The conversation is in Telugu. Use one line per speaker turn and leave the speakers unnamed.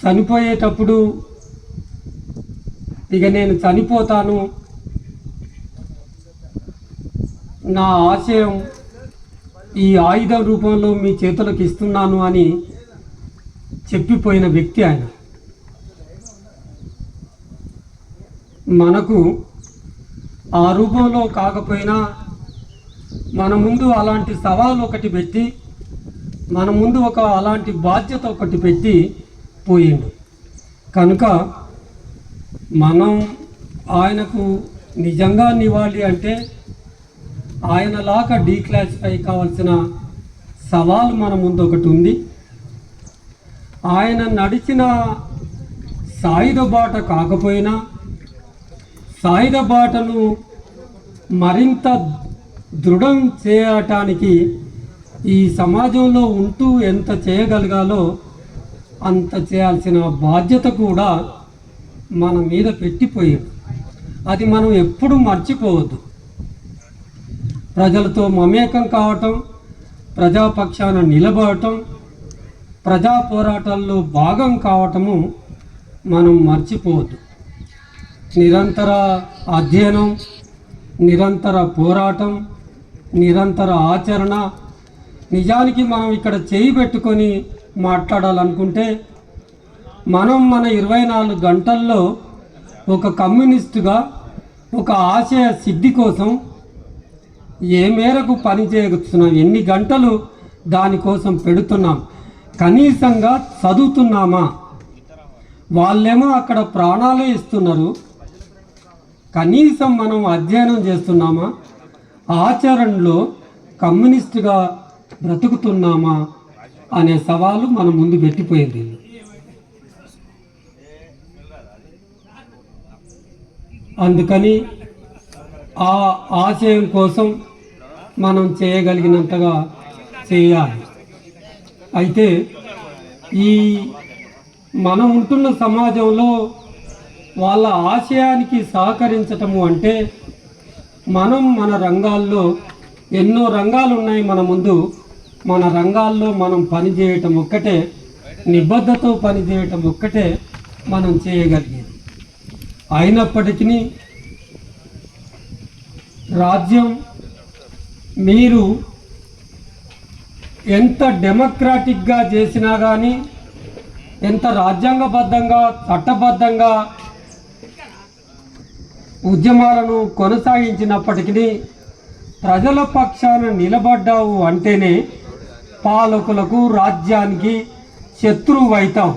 చనిపోయేటప్పుడు ఇక నేను చనిపోతాను, నా ఆశయం ఈ ఆయుధం రూపంలో మీ చేతులకు ఇస్తున్నాను అని చెప్పిపోయిన వ్యక్తి ఆయన. మనకు ఆ రూపంలో కాకపోయినా మన ముందు అలాంటి సవాలు ఒకటి పెట్టి, మన ముందు అలాంటి బాధ్యత ఒకటి పెట్టి పోయిండు. కనుక మనం ఆయనకు నిజంగా నివాళి అంటే ఆయనలాగా డీక్లాసిఫై కావాల్సిన సవాల్ మన ముందు ఒకటి ఉంది. ఆయన నడిచిన సాయుధ బాట కాకపోయినా సాయుధ బాటను మరింత దృఢం చేయటానికి ఈ సమాజంలో ఉంటూ ఎంత చేయగలగాలో అంత చేయాల్సిన బాధ్యత కూడా మన మీద పెట్టిపోయాం. అది మనం ఎప్పుడు మర్చిపోవద్దు. ప్రజలతో మమేకం కావటం, ప్రజాపక్షాన నిలబడటం, ప్రజా పోరాటాల్లో భాగం కావటము మనం మర్చిపోవద్దు. నిరంతర అధ్యయనం, నిరంతర పోరాటం, నిరంతర ఆచరణ. నిజానికి మనం ఇక్కడ చేయి పెట్టుకొని మాట్లాడాలనుకుంటే మనం మన 24 గంటల్లో ఒక కమ్యూనిస్టుగా ఒక ఆశయ సిద్ధి కోసం ఏ మేరకు పని చేయగలుగుతున్నాం, ఎన్ని గంటలు దానికోసం పెడుతున్నాం, కనీసంగా చదువుతున్నామా? వాళ్ళేమో అక్కడ ప్రాణాలే ఇస్తున్నారు, కనీసం మనం అధ్యయనం చేస్తున్నామా? ఆచరణలో కమ్యూనిస్టుగా బ్రతుకుతున్నామా అనే సవాలు మన ముందు పెట్టిపోయింది. అందుకని ఆ ఆశయం కోసం మనం చేయగలిగినంతగా చేయాలి. అయితే ఈ మనం ఉంటున్న సమాజంలో వాళ్ళ ఆశయానికి సహకరించటము అంటే మనం మన రంగాల్లో ఎన్నో రంగాలు ఉన్నాయి మన ముందు. మన రంగాల్లో మనం పనిచేయటం ఒక్కటే, నిబద్ధతతో పనిచేయటం ఒక్కటే మనం చేయగలిగేది. అయినప్పటికీ రాజ్యం మీరు ఎంత డెమోక్రాటిక్గా చేసినా కానీ, ఎంత రాజ్యాంగబద్ధంగా చట్టబద్ధంగా ఉద్యమాలను కొనసాగించినప్పటికీ ప్రజల పక్షాన నిలబడ్డావు అంటేనే పాలకులకు, రాజ్యానికి శత్రువు అవుతావు.